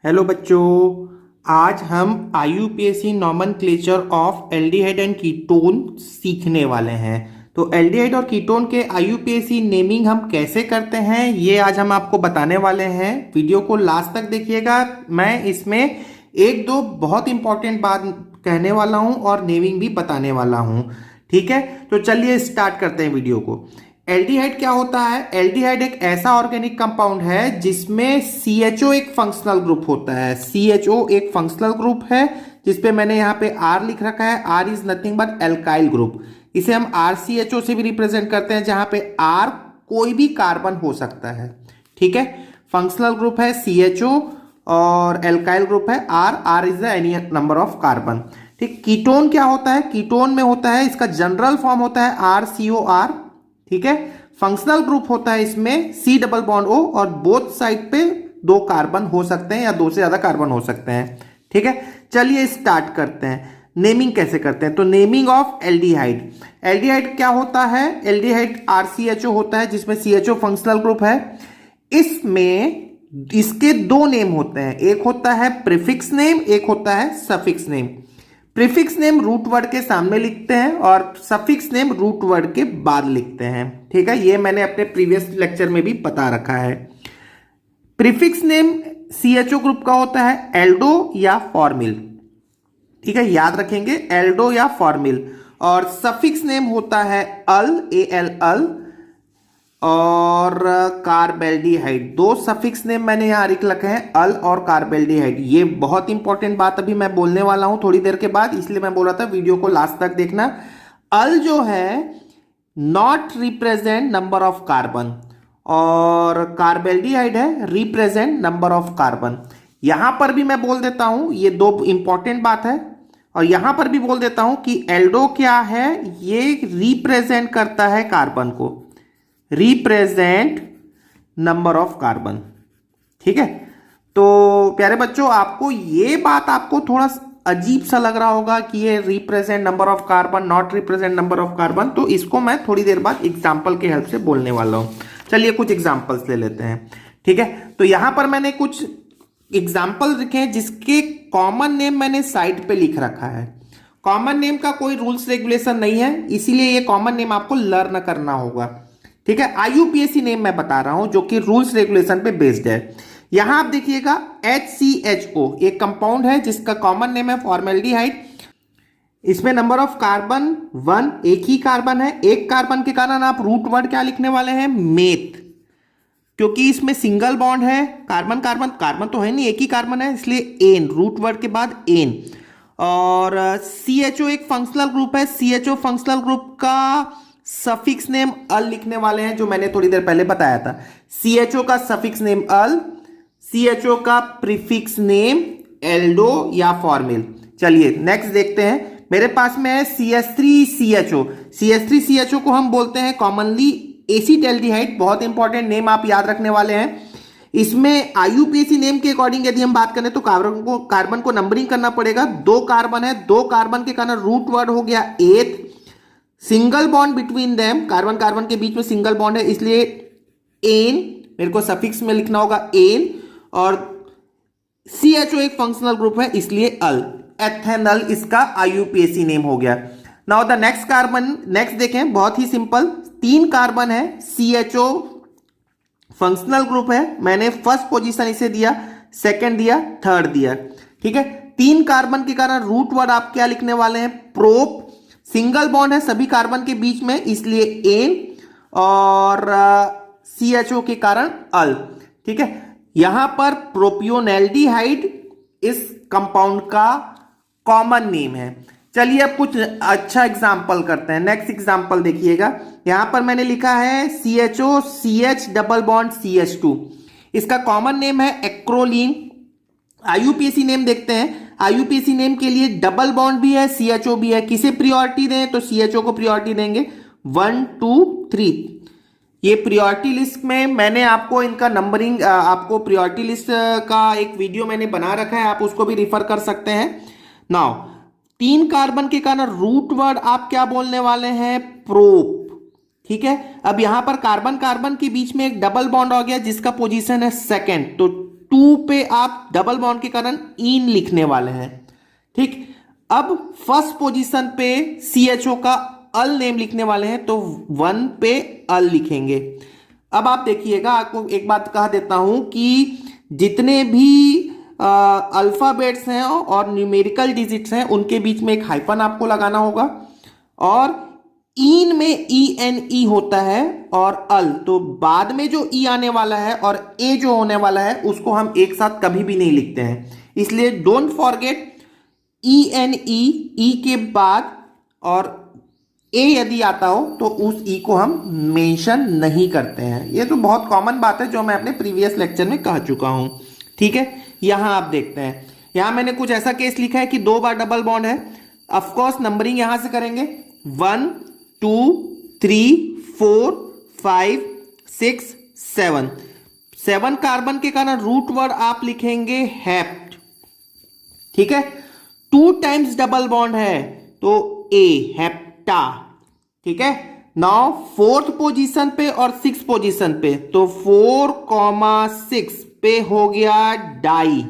Hello बच्चों, आज हम IUPAC nomenclature of aldehyde and ketone सीखने वाले हैं। तो एल्डिहाइड और कीटोन के IUPAC नेमिंग हम कैसे करते हैं ये आज हम आपको बताने वाले हैं। वीडियो को लास्ट तक देखिएगा। मैं इसमें एक दो बहुत इंपॉर्टेंट बात कहने वाला हूं और नेमिंग भी बताने वाला हूं। ठीक है, तो चलिए स्टार्ट करते हैं वीडियो को। एल्डिहाइड क्या होता है? एल्डिहाइड एक ऐसा ऑर्गेनिक कंपाउंड है जिसमें CHO एक फंक्शनल ग्रुप होता है। CHO एक फंक्शनल ग्रुप है जिसपे मैंने यहाँ पे R लिख रखा है। R is nothing but alkyl group. इसे हम RCHO से भी रिप्रेजेंट करते हैं, जहां पे R कोई भी कार्बन हो सकता है। ठीक है, फंक्शनल ग्रुप है CHO और एल्काइल ग्रुप है R। R is the any number of carbon. ठीक, कीटोन क्या होता है? कीटोन में होता है, इसका जनरल फॉर्म होता है RCOR। ठीक है, फंक्शनल ग्रुप होता है इसमें C डबल बॉन्ड O और बोथ साइड पे दो कार्बन हो सकते हैं या दो से ज्यादा कार्बन हो सकते हैं। ठीक है, चलिए स्टार्ट करते हैं। नेमिंग कैसे करते हैं? तो नेमिंग ऑफ एल्डिहाइड। एल्डिहाइड क्या होता है? एल्डिहाइड RCHO होता है जिसमें CHO फंक्शनल ग्रुप है। इसमें इसके दो नेम होते हैं, एक होता है प्रीफिक्स नेम, एक होता है suffix name. Prefix name root word के सामने लिखते हैं और सफिक्स नेम रूट वर्ड के बाद लिखते हैं। ठीक है, ये मैंने अपने प्रीवियस लेक्चर में भी बता रखा है। प्रीफिक्स नेम CHO ग्रुप का होता है एल्डो या फॉर्मिल। ठीक है, याद रखेंगे, एल्डो या फॉर्मिल। और सफिक्स नेम होता है अल, AL और कार्बेल्डिहाइड। दो सफिक्स नेम मैंने यहां लिख रखे हैं, अल और कार्बेल्डिहाइड। ये बहुत इंपॉर्टेंट बात अभी मैं बोलने वाला हूं थोड़ी देर के बाद, इसलिए मैं बोल रहा था वीडियो को लास्ट तक देखना। अल जो है not represent number of carbon और कार्बेल्डिहाइड है रिप्रेजेंट नंबर ऑफ कार्बन। यहां पर भी मैं बोल देता हूं, ये दो इंपॉर्टेंट बात है। और यहां पर भी बोल देता हूं कि एल्डो क्या है, ये रिप्रेजेंट करता है कार्बन को, रिप्रेजेंट नंबर ऑफ कार्बन। ठीक है, तो प्यारे बच्चों, आपको ये बात आपको थोड़ा अजीब सा लग रहा होगा कि ये represent number of carbon, not represent number of carbon. तो इसको मैं थोड़ी देर बाद एग्जांपल के हेल्प से बोलने वाला हूं। चलिए कुछ एग्जांपल्स ले लेते हैं। ठीक है, तो यहां पर मैंने कुछ एग्जाम्पल लिखे हैं जिसके कॉमन नेम मैंने साइड पे लिख रखा है। कॉमन नेम का कोई रूल्स रेगुलेशन नहीं है, इसीलिए ये कॉमन नेम आपको लर्न करना होगा। ठीक है, IUPAC नेम मैं बता रहा हूं जो कि रूल्स रेगुलेशन पे बेस्ड है। यहां आप देखिएगा HCHO एक कंपाउंड है जिसका कॉमन नेम है फॉर्मेल्डिहाइड। इसमें नंबर ऑफ कार्बन 1, एक ही कार्बन है। एक कार्बन के कारण आप रूट वर्ड क्या लिखने वाले हैं? मेथ, क्योंकि इसमें सिंगल बॉन्ड है। कार्बन कार्बन कार्बन तो है नहीं, एक ही कार्बन है, इसलिए एन, रूट वर्ड के बाद एन। और CHO एक फंक्शनल ग्रुप है। CHO फंक्शनल ग्रुप का सफिक्स नेम अल लिखने वाले हैं, जो मैंने थोड़ी देर पहले बताया था। CHO का सफिक्स नेम अल, CHO का प्रीफिक्स नेम एल्डो या फॉर्मिल। चलिए नेक्स्ट देखते हैं। मेरे पास में है CH3CHO। CH3CHO को हम बोलते हैं कॉमनली एसिटाल्डिहाइड। बहुत इंपॉर्टेंट नेम आप याद रखने वाले हैं। इसमें IUPAC नेम के अकॉर्डिंग यदि हम बात करें तो कार्बन को नंबरिंग करना पड़ेगा। दो कार्बन है, दो कार्बन के कारण रूट वर्ड हो गया एथ। Single bond between them, carbon carbon के बीच में सिंगल बॉन्ड है, इसलिए एन मेरे को सफिक्स में लिखना होगा एन। और CHO एक फंक्शनल ग्रुप है, इसलिए अल, एथेनल इसका IUPAC नेम हो गया। Now the next carbon, next देखें, बहुत ही सिंपल। 3 कार्बन है, CHO फंक्शनल ग्रुप है। मैंने फर्स्ट पोजीशन इसे दिया, सेकंड दिया, थर्ड दिया। ठीक है, 3 कार्बन के कारण रूट वर्ड आप क्या लिखने वाले हैं? प्रोप। सिंगल बॉन्ड है सभी कार्बन के बीच में, इसलिए एन। और CHO के कारण अल। ठीक है, यहां पर प्रोपियोनेल्डिहाइड इस कंपाउंड का कॉमन नेम है। चलिए अब कुछ अच्छा एग्जाम्पल करते हैं। नेक्स्ट एग्जाम्पल देखिएगा, यहां पर मैंने लिखा है CHO CH double bond CH2। इसका कॉमन नेम है एक्रोलीन। IUPAC नेम देखते हैं। IUPAC नेम के लिए डबल बॉन्ड भी है, CHO भी है। किसे प्रियोरिटी दें? तो CHO को प्रियोरिटी देंगे। 1 2 3 ये प्रियोरिटी लिस्ट में मैंने आपको इनका नंबरिंग, आपको प्रियोरिटी लिस्ट का एक वीडियो मैंने बना रखा है, आप उसको भी रिफर कर सकते हैं। नाउ 3 कार्बन के कारण रूट वर्ड आप क्या बोलने वाले हैं? प्रोप। ठीक है, अब यहां पर कार्बन कार्बन के बीच में एक डबल बॉन्ड हो गया जिसका पोजीशन है सेकंड, तो 2 पे आप डबल बॉन्ड के कारण इन लिखने वाले हैं। ठीक, अब फर्स्ट पोजीशन पे CHO का अल नेम लिखने वाले हैं, तो 1 पे अल लिखेंगे। अब आप देखिएगा, आपको एक बात कह देता हूं कि जितने भी अल्फाबेट्स हैं और न्यूमेरिकल डिजिट्स हैं उनके बीच में एक हाइफन आपको लगाना होगा, और इन में ENE होता है, और अल तो बाद में जो ई आने वाला है और ए जो होने वाला है उसको हम एक साथ कभी भी नहीं लिखते हैं, इसलिए डोंट फॉरगेट ENE, ई के बाद और ए यदि आता हो तो उस ई को हम मेंशन नहीं करते हैं। ये तो बहुत कॉमन बात है जो मैं अपने प्रीवियस लेक्चर में कह चुका हूं। ठीक है, यहां आप देखते हैं, यहां मैंने कुछ ऐसा केस लिखा है कि 2 बार डबल बॉन्ड है। ऑफकोर्स नंबरिंग यहां से करेंगे 1 2 3 4 5 6 7। 7 कार्बन के कारण रूट वर्ड आप लिखेंगे हेप्ट। ठीक है, 2 टाइम्स डबल बॉन्ड है तो ए हेप्टा। ठीक है, नाउ 4th पोजीशन पे और 6th पोजीशन पे, तो 4,6 पे हो गया डाई।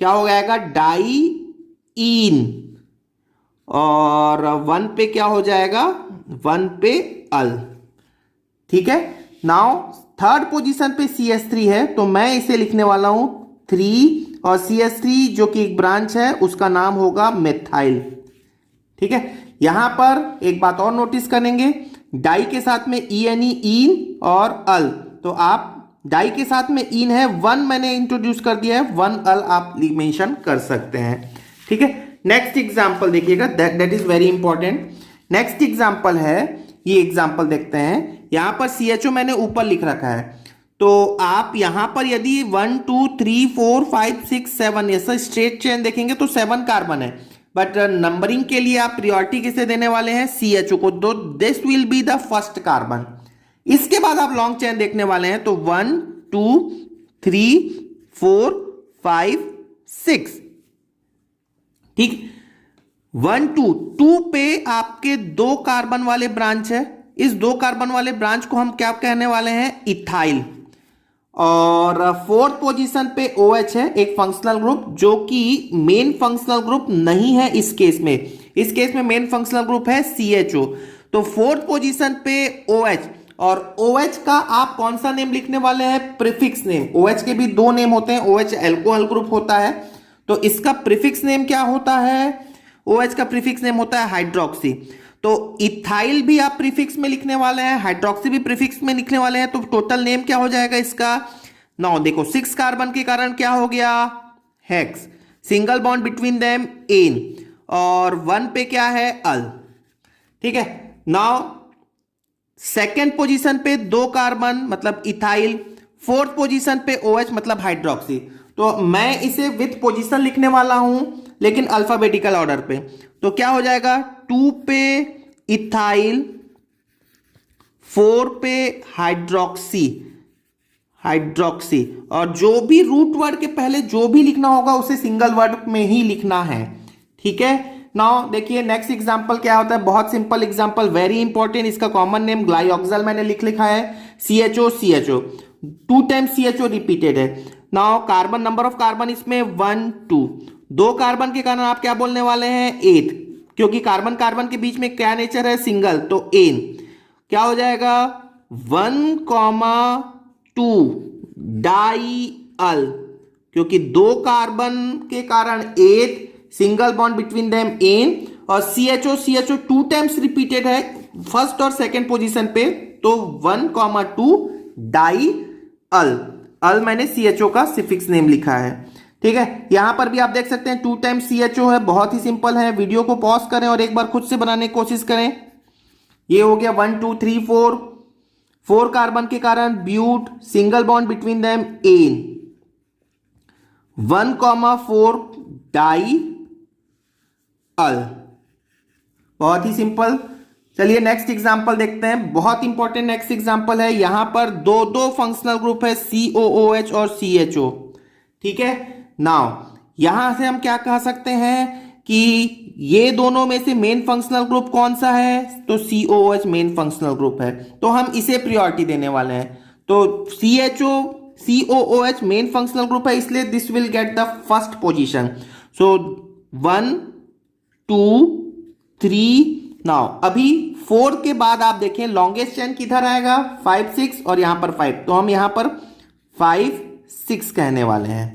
क्या हो जाएगा? डाई इन। और 1 पे क्या हो जाएगा? 1 पे अल। ठीक है, नाउ 3rd पोजीशन पे CH3 है, तो मैं इसे लिखने वाला हूं 3, और CH3 जो कि एक ब्रांच है उसका नाम होगा मेथाइल। ठीक है, यहां पर एक बात और नोटिस करेंगे, डाई के साथ में ENE इन और अल, तो आप डाई के साथ में इन है 1 मैंने इंट्रोड्यूस कर दिया है, 1 अल आप मेंशन कर सकते हैं। ठीक है, नेक्स्ट एग्जांपल देखिएगा, that is very important. Next example है, ये एग्जांपल देखते हैं। यहां पर CHO मैंने ऊपर लिख रखा है, तो आप यहां पर यदि 1 2 3 4 5 6 7 ऐसा स्ट्रेट चेन देखेंगे तो 7 कार्बन है, बट नंबरिंग के लिए आप प्रियोरिटी किसे देने वाले हैं? CHO को, तो this will be the first carbon. इसके बाद आप लॉन्ग चेन देखने वाले हैं, तो 1 2 3 4 5 6। ठीक, 1 2 पे आपके 2 कार्बन वाले ब्रांच है, इस 2 कार्बन वाले ब्रांच को हम क्या कहने वाले हैं? इथाइल। और 4th पोजीशन पे OH है, एक फंक्शनल ग्रुप जो कि मेन फंक्शनल ग्रुप नहीं है इस केस में। इस केस में मेन फंक्शनल ग्रुप है CHO। तो 4th पोजीशन पे OH, और OH का आप कौन सा नेम लिखने वाले हैं? Prefix name. OH के भी 2 नेम होते हैं, OH अल्कोहल ग्रुप होता है, तो इसका प्रीफिक्स नेम क्या होता है? OH का प्रीफिक्स नेम होता है हाइड्रोक्सी। तो इथाइल भी आप प्रीफिक्स में लिखने वाले हैं, हाइड्रोक्सी भी प्रीफिक्स में लिखने वाले हैं, तो टोटल नेम क्या हो जाएगा इसका? नाउ देखो, 6 कार्बन के कारण क्या हो गया? Hex. Single bond between them en, और 1 पे क्या है? अल। ठीक है, नाउ 2nd पोजीशन पे 2 कार्बन मतलब इथाइल, 4th पोजीशन पे OH मतलब हाइड्रोक्सी। तो मैं इसे विथ पोजीशन लिखने वाला हूं, लेकिन अल्फाबेटिकल ऑर्डर पे। तो क्या हो जाएगा? 2 पे इथाइल, 4 पे हाइड्रोक्सी, और जो भी रूट वर्ड के पहले जो भी लिखना होगा उसे सिंगल वर्ड में ही लिखना है। ठीक है, नाउ देखिए नेक्स्ट एग्जांपल क्या होता है। बहुत सिंपल एग्जांपल, वेरी इंपॉर्टेंट। इसका कॉमन नेम ग्लाइऑक्सल मैंने लिखा है, CHO 2 टाइम्स CHO रिपीटेड है। Now carbon, number of carbon इसमें 1 2, 2 कार्बन के कारण आप क्या बोलने वाले हैं? 8, क्योंकि कार्बन कार्बन के बीच में क्या नेचर है? सिंगल, तो एन। क्या हो जाएगा? 1,2 डाई अल, क्योंकि 2 कार्बन के कारण 8, single bond between them en, और CHO 2 टाइम्स रिपीटेड है 1st और 2nd पोजीशन पे, तो 1,2 डाई अल। अल मैंने CHO का सिफिक्स नेम लिखा है। ठीक है, यहां पर भी आप देख सकते हैं 2 टाइम्स CHO है, बहुत ही सिंपल है। वीडियो को पॉज करें और एक बार खुद से बनाने की कोशिश करें। ये हो गया 1 2 3 4 कार्बन के कारण but, single bond between them ane, 1,4 di al. बहुत ही सिंपल। चलिए नेक्स्ट एग्जांपल देखते हैं, बहुत इंपॉर्टेंट नेक्स्ट एग्जांपल है। यहां पर 2 फंक्शनल ग्रुप है, COOH और CHO। ठीक है, नाउ यहां से हम क्या कह सकते हैं कि ये दोनों में से मेन फंक्शनल ग्रुप कौन सा है? तो COOH मेन फंक्शनल ग्रुप है, तो हम इसे प्रायोरिटी देने वाले हैं। तो CHO COOH main functional group है, इसलिए this will get the first position. So 1 2 3। Now अभी 4 के बाद आप देखें लॉन्गेस्ट चेन किधर आएगा, 5 6 और यहां पर 5, तो हम यहां पर 5 6 कहने वाले हैं।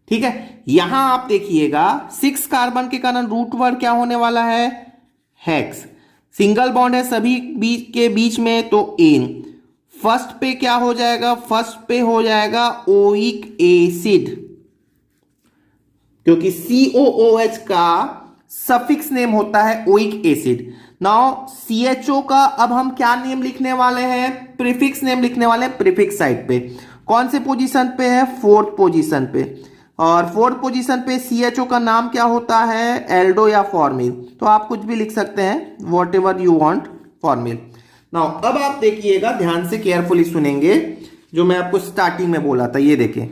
ठीक है, यहां आप देखिएगा 6 कार्बन के कारण रूट वर्ड क्या होने वाला है, हेक्स। सिंगल बॉन्ड है सभी के बीच में, तो एन। फर्स्ट पे क्या हो जाएगा, फर्स्ट पे हो जाएगा ओइक एसिड, क्योंकि COOH का सफिक्स नेम होता है ओइक एसिड। नाउ CHO का अब हम क्या नेम लिखने वाले हैं, प्रीफिक्स नेम लिखने वाले हैं प्रीफिक्स साइड पे। कौन से पोजीशन पे है, 4th पोजीशन पे। और 4th पोजीशन पे CHO का नाम क्या होता है, एल्डो या फॉर्मिल। तो आप कुछ भी लिख सकते हैं, what ever you want, formal. Now अब आप देखिएगा, ध्यान से केयरफुली सुनेंगे जो मैं आपको स्टार्टिंग में बोला था। ये देखें,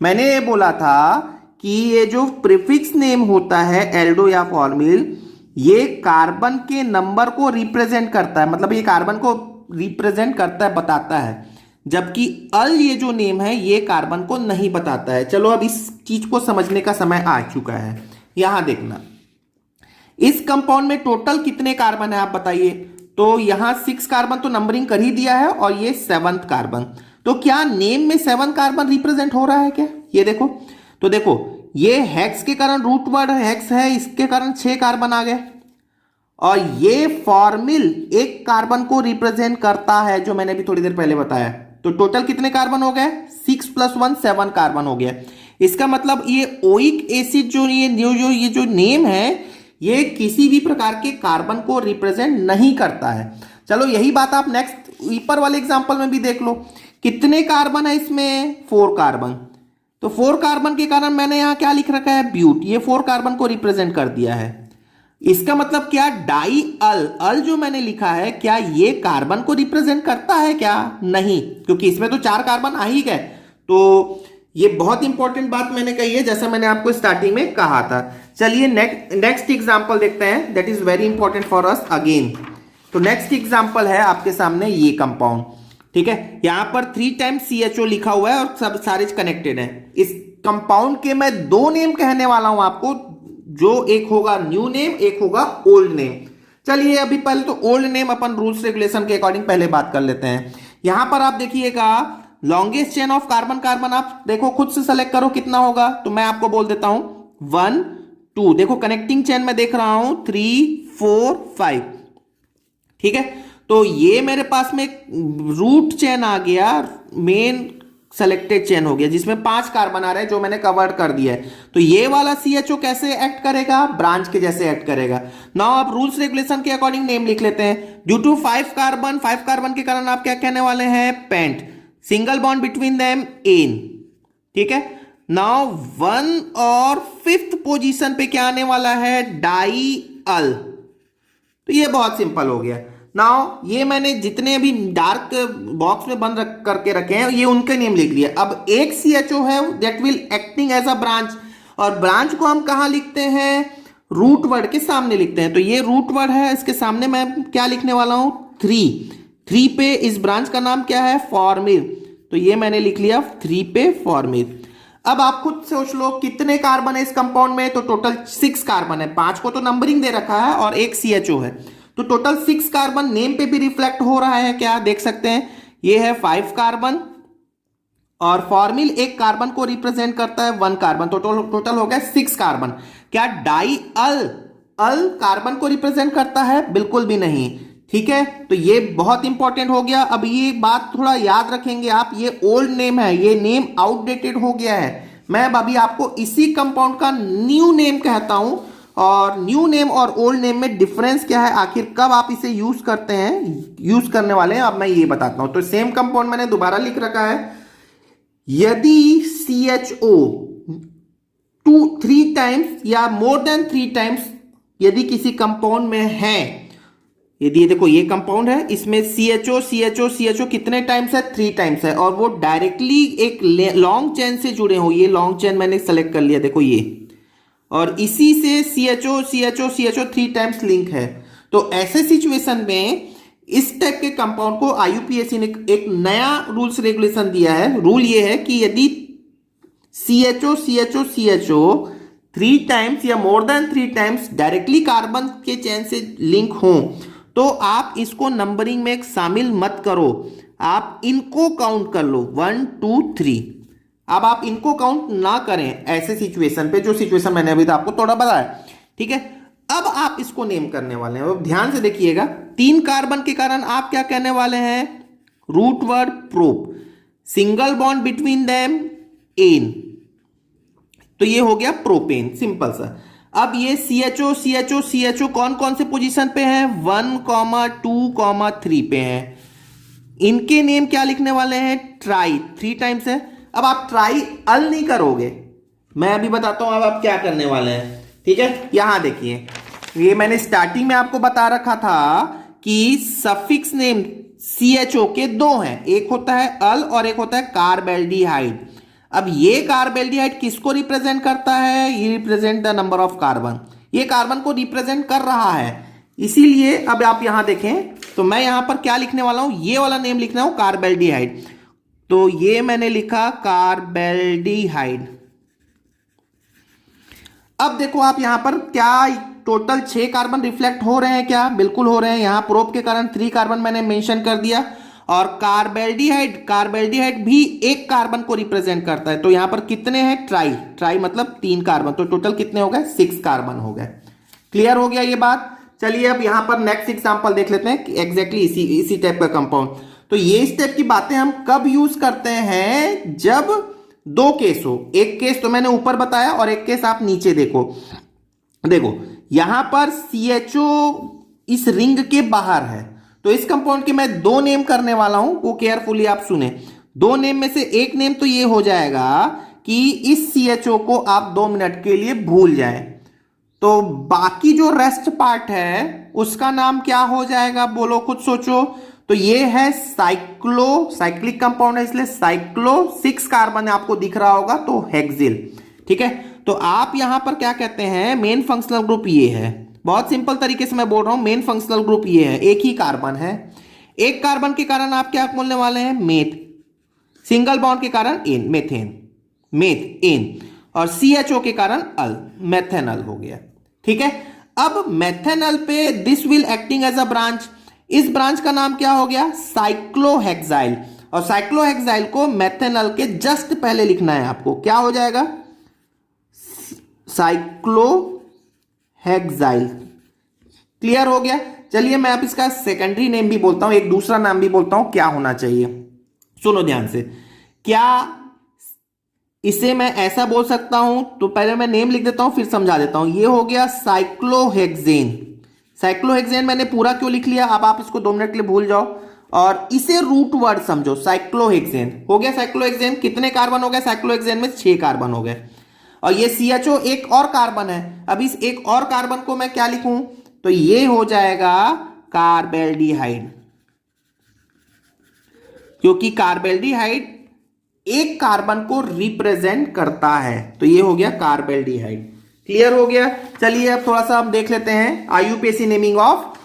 मैंने ये बोला था कि ये जो प्रीफिक्स नेम होता है एल्डो या फॉर्मिल, ये कार्बन के नंबर को रिप्रेजेंट करता है, मतलब ये कार्बन को रिप्रेजेंट करता है, बताता है। जबकि अल ये जो नेम है ये कार्बन को नहीं बताता है। चलो अब इस चीज को समझने का समय आ चुका है। यहां देखना, इस कंपाउंड में टोटल कितने कार्बन है आप बताइए। तो यहां 6 कार्बन तो नंबरिंग कर ही दिया है, और ये 7th कार्बन। तो क्या नेम में 7 कार्बन रिप्रेजेंट हो रहा है क्या, ये देखो। तो देखो ये हेक्स के कारण रूट वर्ड हेक्स है, इसके कारण 6 कार्बन आ गए। और ये फॉर्मिल एक कार्बन को रिप्रेजेंट करता है, जो मैंने भी थोड़ी देर पहले बताया। तो टोटल कितने कार्बन हो गए, 6 + 1 7 कार्बन हो गया। इसका मतलब ये ओइक एसिड जो ये जो नेम है, ये किसी भी प्रकार के कार्बन को रिप्रेजेंट नहीं करता है। चलो यही बात आप नेक्स्ट ऊपर वाले एग्जांपल में भी देख लो। कितने कार्बन है इसमें, 4 कार्बन। तो 4 कार्बन के कारण मैंने यहां क्या लिख रखा है, ब्यूट। ये 4 कार्बन को रिप्रेजेंट कर दिया है। इसका मतलब क्या, डाई अल, अल जो मैंने लिखा है, क्या ये कार्बन को रिप्रेजेंट करता है क्या, नहीं, क्योंकि इसमें तो 4 कार्बन आ ही गए। तो ये बहुत इंपॉर्टेंट बात मैंने कही है, जैसा मैंने आपको स्टार्टिंग में कहा था। चलिए नेक्स्ट एग्जांपल देखते हैं, that is very important for us again. तो नेक्स्ट एग्जांपल है आपके सामने ये कंपाउंड। ठीक है, यहां पर 3 टाइम्स CHO लिखा हुआ है और सब सारे कनेक्टेड हैं। इस कंपाउंड के मैं 2 नेम कहने वाला हूं आपको, जो एक होगा न्यू नेम, एक होगा ओल्ड नेम। चलिए अभी पहले तो ओल्ड नेम अपन रूल्स रेगुलेशन के अकॉर्डिंग पहले बात कर लेते हैं। यहां पर आप देखिएगा longest chain of carbon carbon आप देखो खुद से सेलेक्ट करो कितना होगा। तो मैं आपको बोल देता हूं 1 2। देखो कनेक्टिंग चेन में देख रहा हूं 3 4 5। ठीक है, तो ये मेरे पास में रूट चेन आ गया, मेन सेलेक्टेड चेन हो गया, जिसमें 5 कार्बन आ रहे हैं, जो मैंने कवर कर दिया है। तो ये वाला CHO कैसे एक्ट करेगा, ब्रांच के जैसे एक्ट करेगा। नाउ आप रूल्स रेगुलेशन के अकॉर्डिंग नेम लिख लेते हैं। ड्यू टू 5 कार्बन के कारण आप क्या कहने वाले हैं, pent. Single bond between them ane. ठीक है, नाउ 1 और 5th पोजीशन पे क्या आने वाला है, डाई अल। तो ये बहुत सिंपल हो गया। नाउ ये मैंने जितने भी डार्क बॉक्स में बंद करके रखे हैं, ये उनके नेम लिख लिया। अब एक CHO है that will acting as a branch, और ब्रांच को हम कहां लिखते हैं, रूट वर्ड के सामने लिखते हैं। तो ये रूट वर्ड है, इसके सामने मैं क्या लिखने वाला हूं, 3 पे इस ब्रांच का नाम क्या है, फॉर्मिल। तो ये मैंने लिख लिया 3 पे फॉर्मिल। अब आप खुद सोच लो कितने कार्बन है इस कंपाउंड में। तो टोटल 6 कार्बन है, 5 को तो नंबरिंग दे रखा है और एक CHO है। तो टोटल 6 कार्बन नेम पे भी रिफ्लेक्ट हो रहा है, क्या देख सकते हैं, ये है 5 कार्बन, और फॉर्मिल एक कार्बन को रिप्रेजेंट करता है 1 कार्बन। तो टोटल हो गया 6 कार्बन। क्या डाई अल कार्बन को रिप्रेजेंट करता है, बिल्कुल भी नहीं। ठीक है, तो ये बहुत इंपॉर्टेंट हो गया। अब ये बात थोड़ा याद रखेंगे आप, ये ओल्ड नेम है, ये नेम आउटडेटेड हो गया है। मैं अभी आपको इसी कंपाउंड का न्यू नेम कहता हूं, और न्यू नेम और ओल्ड नेम में डिफरेंस क्या है, आखिर कब आप इसे यूज करते हैं, यूज करने वाले हैं, अब मैं ये बताता हूं। तो सेम कंपाउंड मैंने दोबारा लिख रखा है। यदि CHO 3 टाइम्स या मोर देन 3 टाइम्स यदि किसी कंपाउंड में है, यदि देखो ये कंपाउंड है, इसमें CHO कितने टाइम्स है, 3 टाइम्स है, और वो डायरेक्टली एक लॉन्ग चेन से जुड़े हो। ये लॉन्ग चेन मैंने सेलेक्ट कर लिया, देखो ये, और इसी से CHO 3 टाइम्स लिंक है। तो ऐसे सिचुएशन में इस टाइप के कंपाउंड को आईयूपीएसी ने एक नया रूल्स रेगुलेशन दिया है। रूल ये है कि यदि CHO CHO CHO 3 टाइम्स या more than 3 times directly carbon के चेन से लिंक हो तो आप इसको नंबरिंग में शामिल मत करो, आप इनको काउंट कर लो 1 2 3। अब आप इनको काउंट ना करें ऐसे सिचुएशन पे, जो सिचुएशन मैंने अभी तो आपको थोड़ा बताया, ठीक है। अब आप इसको नेम करने वाले हैं, अब ध्यान से देखिएगा। 3 कार्बन के कारण आप क्या कहने वाले हैं, root word prop, single bond between them ane, तो ये हो गया प्रोपेन, सिंपल सा। अब ये CHO CHO CHO कौन कौन से पोजीशन पे है, 1, 2, 3 पे है। इनके नेम क्या लिखने वाले हैं, ट्राई, 3 टाइम्स है। अब आप ट्राई अल नहीं करोगे, मैं अभी बताता हूं अब आप क्या करने वाले हैं, ठीक है। यहां देखिए, ये मैंने स्टार्टिंग में आपको बता रखा था कि सफिक्स नेम CHO के 2 हैं, एक होता है अल और एक होता है कार्बेल्डिहाइड। अब ये कार्बेल्डिहाइड किसको रिप्रेजेंट करता है, ये represent the number of carbon, ये कार्बन को रिप्रेजेंट कर रहा है। इसीलिए अब आप यहां देखें तो मैं यहां पर क्या लिखने वाला हूं, ये वाला नेम लिखना हूं कार्बेल्डिहाइड, तो ये मैंने लिखा कार्बेल्डिहाइड। अब देखो आप यहां पर क्या टोटल 6 कार्बन रिफ्लेक्ट हो रहे हैं क्या, बिल्कुल हो रहे हैं। यहां प्रोप के कारण 3 कार्बन मैंने मेंशन कर दिया, और कार्बेल्डिहाइड भी एक कार्बन को रिप्रेजेंट करता है, तो यहां पर कितने हैं, ट्राई मतलब 3 कार्बन, तो टोटल कितने हो गए, 6 कार्बन हो गए। क्लियर हो गया ये बात। चलिए अब यहां पर नेक्स्ट एग्जांपल देख लेते हैं, एग्जैक्टली इसी टाइप का कंपाउंड। तो ये इस टाइप की बातें हम कब यूज करते हैं, जब 2 केस हो। एक केस तो मैंने ऊपर बताया और एक केस आप नीचे देखो यहां पर CHO इस रिंग के बाहर है, तो इस कंपाउंड के मैं 2 नेम करने वाला हूं, वो केयरफुली आप सुने। 2 नेम में से एक नेम तो ये हो जाएगा कि इस CHO को आप 2 मिनट के लिए भूल जाएं, तो बाकी जो रेस्ट पार्ट है उसका नाम क्या हो जाएगा, बोलो खुद सोचो। तो ये है साइक्लिक कंपाउंड है, इसलिए साइक्लो, 6 कार्बन आपको दिख रहा होगा, तो हेक्सिल, ठीक है। तो आप यहां पर क्या कहते हैं, मेन फंक्शनल ग्रुप ये है, बहुत सिंपल तरीके से मैं बोल रहा हूं, मेन फंक्शनल ग्रुप ये है, एक ही कार्बन है, एक कार्बन के कारण आप क्या बोलने वाले हैं, मेथ, सिंगल बॉन्ड के कारण एन, मेथ एन, और CHO के कारण अल, मेथेनल हो गया, ठीक है। अब मेथेनल पे this will acting as a branch, इस ब्रांच का नाम क्या हो गया, साइक्लोहेक्साइल, और साइक्लोहेक्साइल को मेथेनल के जस्ट पहले लिखना है आपको, क्या हो जाएगा, साइक्लोहेक्साइल। क्लियर हो गया। चलिए मैं अब इसका सेकेंडरी नेम भी बोलता हूं, एक दूसरा नाम भी बोलता हूं, क्या होना चाहिए, सुनो ध्यान से। क्या इसे मैं ऐसा बोल सकता हूं, तो पहले मैं नेम लिख देता हूं फिर समझा देता हूं। ये हो गया साइक्लोहेक्सेन, साइक्लोहेक्सेन मैंने पूरा क्यों लिख लिया, अब आप इसको 2 मिनट के लिए भूल जाओ और इसे रूट वर्ड समझो, साइक्लोहेक्सेन हो गया। साइक्लोहेक्सेन कितने कार्बन हो गए, साइक्लोहेक्सेन में 6 कार्बन हो गए, और ये CHO एक और कार्बन है। अब इस एक और कार्बन को मैं क्या लिखूं, तो ये हो जाएगा कार्बेल्डिहाइड, क्योंकि कार्बेल्डिहाइड एक कार्बन को रिप्रेजेंट करता है, तो ये हो गया कार्बेल्डिहाइड। क्लियर हो गया। चलिए अब थोड़ा सा हम देख लेते हैं IUPAC naming of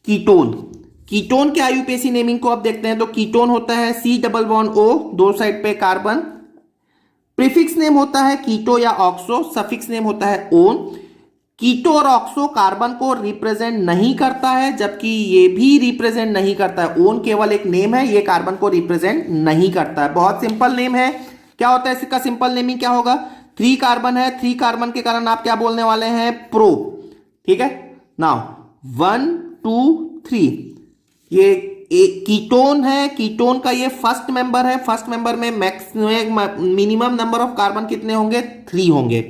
ketone. Ketone के आईयूपीएसी नेमिंग को अब देखते हैं। तो कीटोन होता है C+O, 2 साइड पे कार्बन, प्रीफिक्स नेम होता है कीटो या ऑक्सो, सफिक्स नेम होता है ओन। कीटो और ऑक्सो कार्बन को रिप्रेजेंट नहीं करता है, जबकि ये भी रिप्रेजेंट नहीं करता है। ओन केवल एक नेम है, ये कार्बन को रिप्रेजेंट नहीं करता है। बहुत सिंपल नेम है। क्या होता है इसका सिंपल नेमिंग, क्या होगा, 3 कार्बन है, 3 कार्बन के कारण आप क्या बोलने वाले हैं, प्रो, ठीक है। नाउ 1 2 3 ये एक कीटोन है, कीटोन का ये फर्स्ट मेंबर है। फर्स्ट मेंबर में मिनिमम नंबर ऑफ कार्बन कितने होंगे, 3 होंगे।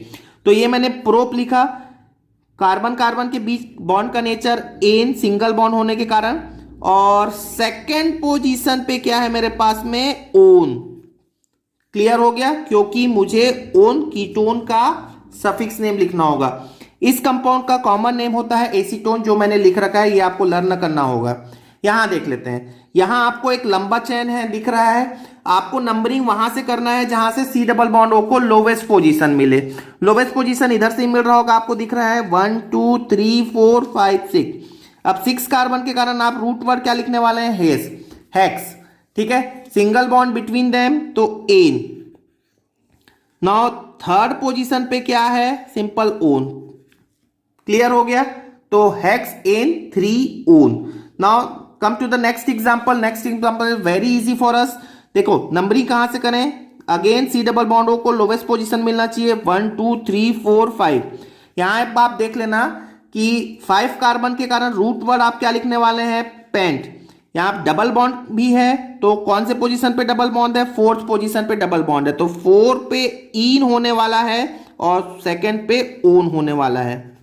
तो ये मैंने प्रोप लिखा, कार्बन कार्बन के बीच बॉन्ड का नेचर एन, सिंगल बॉन्ड होने के कारण। और सेकेंड पोजीशन पे क्या है मेरे पास में, ओन। क्लियर हो गया, क्योंकि मुझे ओन कीटोन का सफिक्स नेम लिखना होगा। इस कंपाउंड का कॉमन नेम होता है एसीटोन, जो मैंने लिख रखा है, ये आपको लर्न करना होगा। यहां देख लेते हैं, यहां आपको एक लंबा चेन है दिख रहा है, आपको नंबरिंग वहां से करना है जहां से C+O को लोवेस्ट पोजीशन मिले। लोवेस्ट पोजीशन इधर से मिल रहा होगा, आपको दिख रहा है 1 2 3 4 5 6। अब 6 कार्बन के कारण आप रूट वर्ड क्या लिखने वाले हैं, हेक्स। ठीक है, सिंगल बॉन्ड बिटवीन देम तो एन। नाउ थर्ड पोजीशन पे क्या है, सिंपल ओन। क्लियर हो गया, तो hex en 3 one. Now come to the next example. Next example is very easy for us. देखो नंबरिंग कहां से करें, again C double bond O को लोवेस्ट पोजीशन मिलना चाहिए, 1 2 3 4 5। यहां आप देख लेना कि 5 कार्बन के कारण रूट वर्ड आप क्या लिखने वाले हैं, पेंट। यहां डबल बॉन्ड भी है, तो कौन से पोजीशन पे डबल बॉन्ड है, 4th पोजीशन पे डबल बॉन्ड है, तो 4 पे इन होने वाला है और सेकंड पे ओन होने वाला है।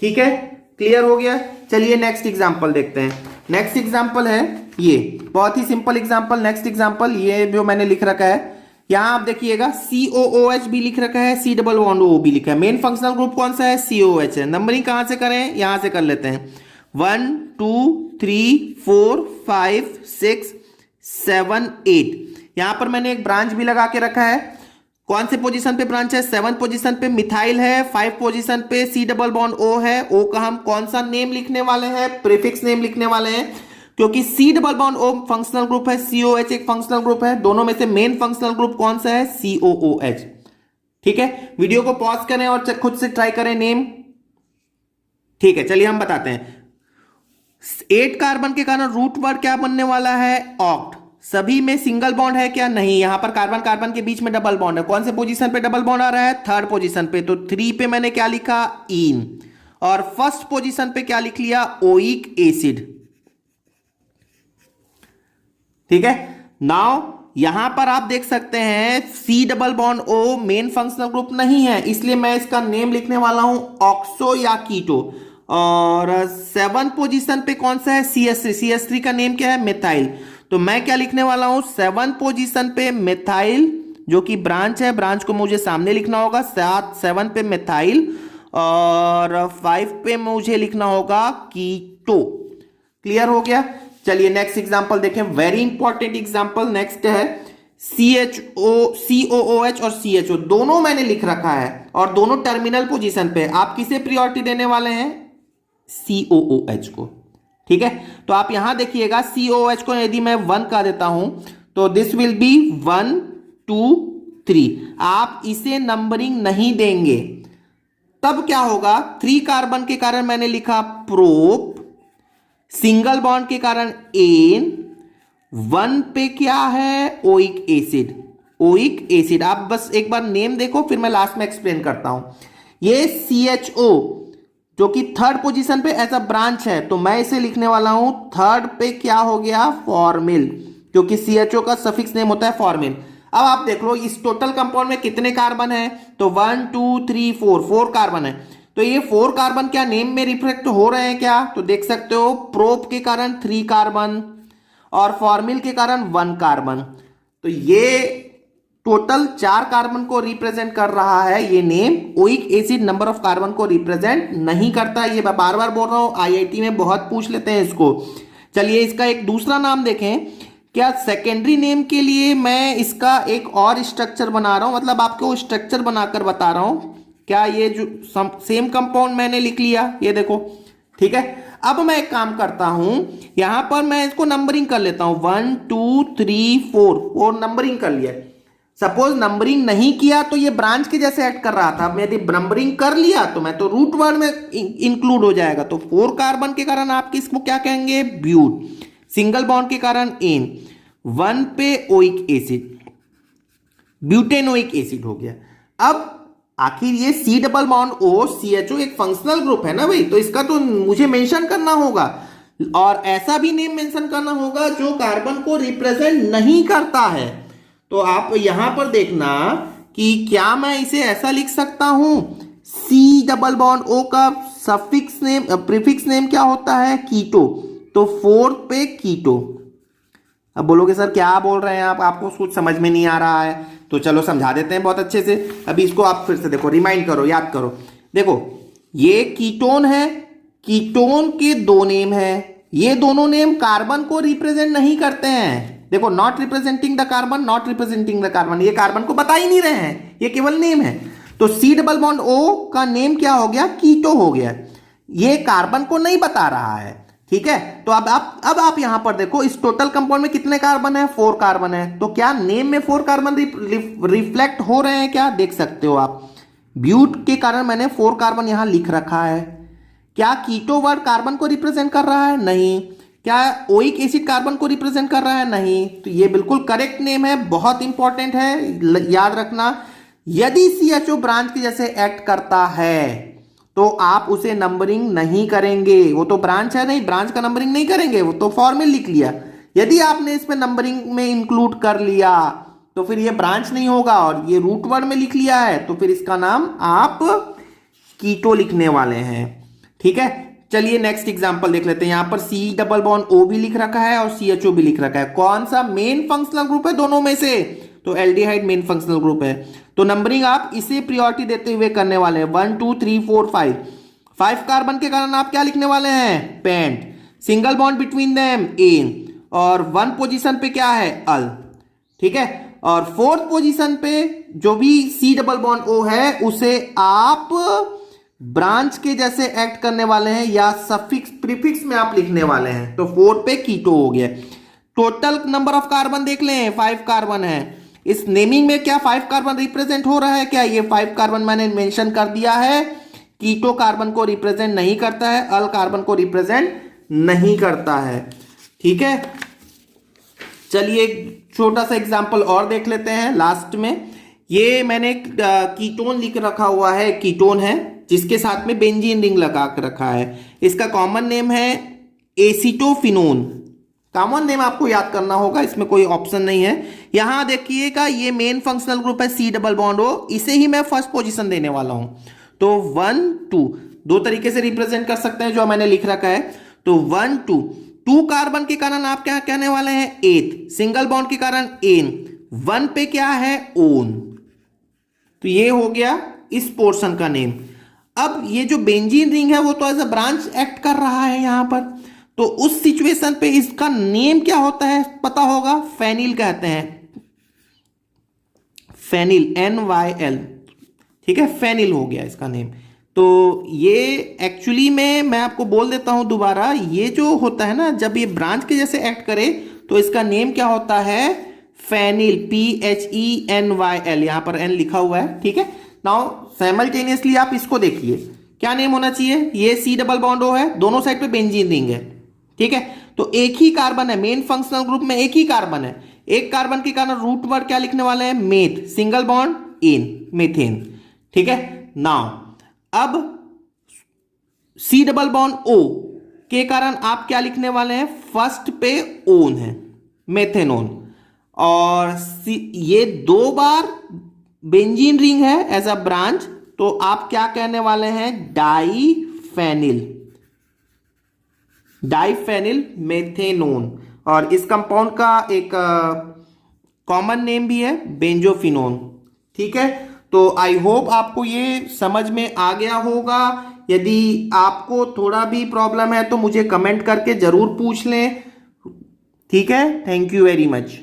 ठीक है, क्लियर हो गया। चलिए नेक्स्ट एग्जांपल देखते हैं। नेक्स्ट एग्जांपल है ये, बहुत ही सिंपल एग्जांपल। नेक्स्ट एग्जांपल ये जो मैंने लिख रखा है, यहां आप देखिएगा COOH भी लिख रखा है, C डबल बॉन्ड O भी लिखा है। मेन फंक्शनल ग्रुप कौन सा है, COH है। नंबरिंग कहां से करें, यहां से कर लेते हैं, 1 2 3 4 5 6 7 8। यहां पर मैंने एक ब्रांच भी लगा के रखा है। कौन से पोजीशन पे ब्रांच है, 7th पोजीशन पे मिथाइल है, 5 पोजीशन पे C डबल बॉन्ड O है। O का हम कौन सा नेम लिखने वाले हैं, प्रीफिक्स नेम लिखने वाले हैं, क्योंकि C double bond O functional group है, COH एक फंक्शनल ग्रुप है। दोनों में से मेन फंक्शनल ग्रुप कौन सा है, COOH। ठीक है, वीडियो को पॉज करें और खुद से ट्राई करें नेम। ठीक है, चलिए हम बताते हैं। 8 कार्बन के कारण रूट वर्ड क्या बनने वाला है, ऑक्ट। सभी में सिंगल बॉन्ड है क्या, नहीं। यहां पर कार्बन कार्बन के बीच में डबल बॉन्ड है। कौन से पोजीशन पे डबल बॉन्ड आ रहा है, 3rd पोजीशन पे, तो 3 पे मैंने क्या लिखा, इन। और 1st पोजीशन पे क्या लिख लिया, ओइक एसिड। ठीक है, नाउ यहां पर आप देख सकते हैं C double bond O main functional group नहीं है, इसलिए मैं इसका नेम लिखने वाला हूं ऑक्सो या कीटो। और 7th पोजीशन पे कौन सा है, CH3। CH3 का नेम क्या है, मिथाइल। तो मैं क्या लिखने वाला हूं, 7th पोजीशन पे मिथाइल जो कि ब्रांच है, ब्रांच को मुझे सामने लिखना होगा, 7 पे मिथाइल और 5 पे मुझे लिखना होगा कीटो। क्लियर हो गया। चलिए नेक्स्ट एग्जांपल देखें, वेरी इंपॉर्टेंट एग्जांपल। नेक्स्ट है COOH और CHO, दोनों मैंने लिख रखा है और दोनों टर्मिनल पोजीशन पे। आप किसे प्रायोरिटी देने वाले हैं, COOH को। ठीक है, तो आप यहां देखिएगा COOH को यदि मैं 1 का देता हूं तो दिस विल बी 1 2 3। आप इसे नंबरिंग नहीं देंगे, तब क्या होगा, 3 कार्बन के कारण मैंने लिखा प्रोप, सिंगल बॉन्ड के कारण एन, 1 पे क्या है, ओइक एसिड। ओइक एसिड, आप बस एक बार नेम देखो, फिर मैं लास्ट में एक्सप्लेन करता हूं। ये CHO जो कि 3rd पोजीशन पे एज अ ब्रांच है, तो मैं इसे लिखने वाला हूं 3rd पे क्या हो गया, फॉर्मिल, क्योंकि CHO का सफिक्स नेम होता है फॉर्मिल। अब आप देख लो इस टोटल कंपाउंड में कितने कार्बन है, तो 1 2 3 4 कार्बन है। तो ये 4 कार्बन क्या नेम में रिफ्लेक्ट हो रहे हैं क्या, तो देख सकते हो प्रोप के कारण 3 कार्बन और फॉर्मिल के कारण 1 कार्बन। तो ये टोटल 4 कार्बन को रिप्रेजेंट कर रहा है ये name. Oic acid number of carbon को रिप्रेजेंट नहीं करता, ये मैं बार बार बोल रहा हूं, IIT में बहुत पूछ लेते हैं इसको। चलिए इसका एक दूसरा नाम देखें। क्या सेकेंडरी नेम के लिए मैं इसका एक और स्ट्रक्चर बना रहा हूं, मतलब आपको स्ट्रक्चर बनाकर बता रहा हूं। क्या ये जो सेम कंपाउंड मैंने लिख लिया, ये देखो। ठीक है, अब मैं एक काम करता हूं, यहां पर मैं इसको नंबरिंग कर लेता हूं, 1 2 3 4 नंबरिंग कर लिया। सपोज नंबरिंग नहीं किया तो ये ब्रांच के जैसे ऐड कर रहा था, मैं यदि नंबरिंग कर लिया तो मैं तो रूट वर्ड में इंक्लूड हो जाएगा। तो 4 कार्बन के कारण आप किसको क्या कहेंगे, ब्यूट। सिंगल बॉन्ड के कारण एन, 1 पे ओइक एसिड, ब्यूटेनोइक एसिड हो गया। अब आखिर ये C double bond O CHO एक फंक्शनल ग्रुप है ना भाई, तो इसका तो मुझे मेंशन करना होगा और ऐसा भी नेम मेंशन करना होगा जो कार्बन को रिप्रेजेंट नहीं करता है। तो आप यहां पर देखना कि क्या मैं इसे ऐसा लिख सकता हूं, C डबल बॉन्ड O का सफिक्स नेम प्रीफिक्स नेम क्या होता है, कीटो, तो 4 पे कीटो। अब बोलोगे सर क्या बोल रहे हैं आप, आपको कुछ समझ में नहीं आ रहा है, तो चलो समझा देते हैं बहुत अच्छे से। अभी इसको आप फिर से देखो, रिमाइंड करो, याद करो। देखो ये कीटोन है, कीटोन के 2 नेम है, ये दोनों नेम कार्बन को रिप्रेजेंट नहीं करते हैं। देखो not representing the carbon, not representing the carbon, ये कार्बन को बता ही नहीं रहे हैं, ये केवल नेम है। तो C डबल बॉन्ड O का नेम क्या हो गया, कीटो हो गया। ये कार्बन को नहीं बता रहा है। ठीक है, तो अब आप यहां पर देखो, इस टोटल कंपाउंड में कितने कार्बन है? 4 कार्बन है। तो क्या नेम में 4 कार्बन रिफ्लेक्ट हो रहे हैं? क्या देख सकते हो आप, ब्यूट के कारण मैंने 4 कार्बन यहां लिख रखा है। क्या कीटो वर्ड कार्बन को रिप्रेजेंट कर रहा है? नहीं। क्या ओइक एसिड कार्बन को रिप्रेजेंट कर रहा है? नहीं। तो ये बिल्कुल करेक्ट नेम है, बहुत इंपॉर्टेंट है, याद रखना। यदि CHO ब्रांच के जैसे एक्ट करता है तो आप उसे नंबरिंग नहीं करेंगे, वो तो ब्रांच है नहीं, ब्रांच का नंबरिंग नहीं करेंगे, वो तो फॉर्मल लिख लिया। यदि आपने इसमें नंबरिंग में इंक्लूड कर लिया तो फिर ये ब्रांच नहीं होगा, और ये रूट वर्ड में लिख लिया है तो फिर इसका नाम आप कीटो लिखने वाले हैं। ठीक है, चलिए नेक्स्ट एग्जांपल देख लेते हैं। यहां पर C डबल बॉन्ड O भी लिख रखा है और CHO भी लिख रखा है। कौन सा मेन फंक्शनल ग्रुप है दोनों में से? तो एल्डिहाइड मेन फंक्शनल ग्रुप है। तो नंबरिंग आप इसे प्रायोरिटी देते हुए करने वाले हैं, 1 2 3 4 5। 5 कार्बन के कारण आप क्या लिखने वाले हैं? Pent. Single bond between them en, और 1 पोजीशन पे क्या है? अल। ठीक है, और 4th पोजीशन पे जो भी C डबल बॉन्ड O है उसे आप ब्रांच के जैसे एक्ट करने वाले हैं या सफिक्स प्रीफिक्स में आप लिखने वाले हैं। तो 4 पे कीटो हो गया। टोटल नंबर ऑफ कार्बन देख लें, 5 कार्बन है। इस नेमिंग में क्या 5 कार्बन रिप्रेजेंट हो रहा है? क्या ये 5 कार्बन मैंने मेंशन कर दिया है? कीटो कार्बन को रिप्रेजेंट नहीं करता है, अल कार्बन को रिप्रेजेंट नहीं करता है। ठीक है, चलिए एक छोटा सा एग्जांपल और देख लेते हैं लास्ट में। ये मैंने कीटोन लिख रखा हुआ है, कीटोन है जिसके साथ में बेंजीन रिंग लगा के रखा है। इसका कॉमन नेम है एसीटोफिनोन। कॉमन नेम आपको याद करना होगा, इसमें कोई ऑप्शन नहीं है। यहां देखिएगा, ये मेन फंक्शनल ग्रुप है C डबल बॉन्ड O, इसे ही मैं फर्स्ट पोजीशन देने वाला हूं। तो 1 2 दो तरीके से रिप्रेजेंट कर सकते हैं जो मैंने लिख रखा है। तो 1 2 कार्बन के कारण आप क्या कहने वाले हैं? 8। सिंगल बॉन्ड के कारण एन, 1 पे क्या है? ओन। तो ये हो गया इस पोर्शन का नेम। अब ये जो बेंजीन रिंग है वो तो एज अ ब्रांच एक्ट कर रहा है यहां पर, तो उस सिचुएशन पे इसका नेम क्या होता है पता होगा? फेनिल कहते हैं, फेनिल, NYL। ठीक है, फेनिल हो गया इसका नेम। तो ये एक्चुअली में मैं आपको बोल देता हूं दोबारा, ये जो होता है ना, जब ये ब्रांच के जैसे एक्ट करे तो इसका नेम क्या होता है? Phenyl, PHENYL। यहां पर N लिखा हुआ है। ठीक है, नाउ साइमल्टेनियसली आप इसको देखिए, क्या नेम होना चाहिए? ये C डबल बॉन्ड O है, दोनों साइड पे बेंजीन रिंग है। ठीक है, तो एक ही कार्बन है, मेन फंक्शनल ग्रुप में एक ही कार्बन है। एक कार्बन के कारण रूट वर्ड क्या लिखने वाले हैं? Meth. Single bond en, methane. ठीक है, नाउ अब C डबल बॉन्ड O के कारण आप क्या लिखने वाले हैं? फर्स्ट पे ओन है, मेथेनोन। और ये 2 बार बेंजीन रिंग है एज अ ब्रांच, तो आप क्या कहने वाले हैं? Diphenyl, diphenyl methanone. और इस कंपाउंड का एक कॉमन नेम भी है, बेंजोफिनोन। ठीक है, तो आई होप आपको ये समझ में आ गया होगा। यदि आपको थोड़ा भी प्रॉब्लम है तो मुझे कमेंट करके जरूर पूछ लें। ठीक है, थैंक यू वेरी मच।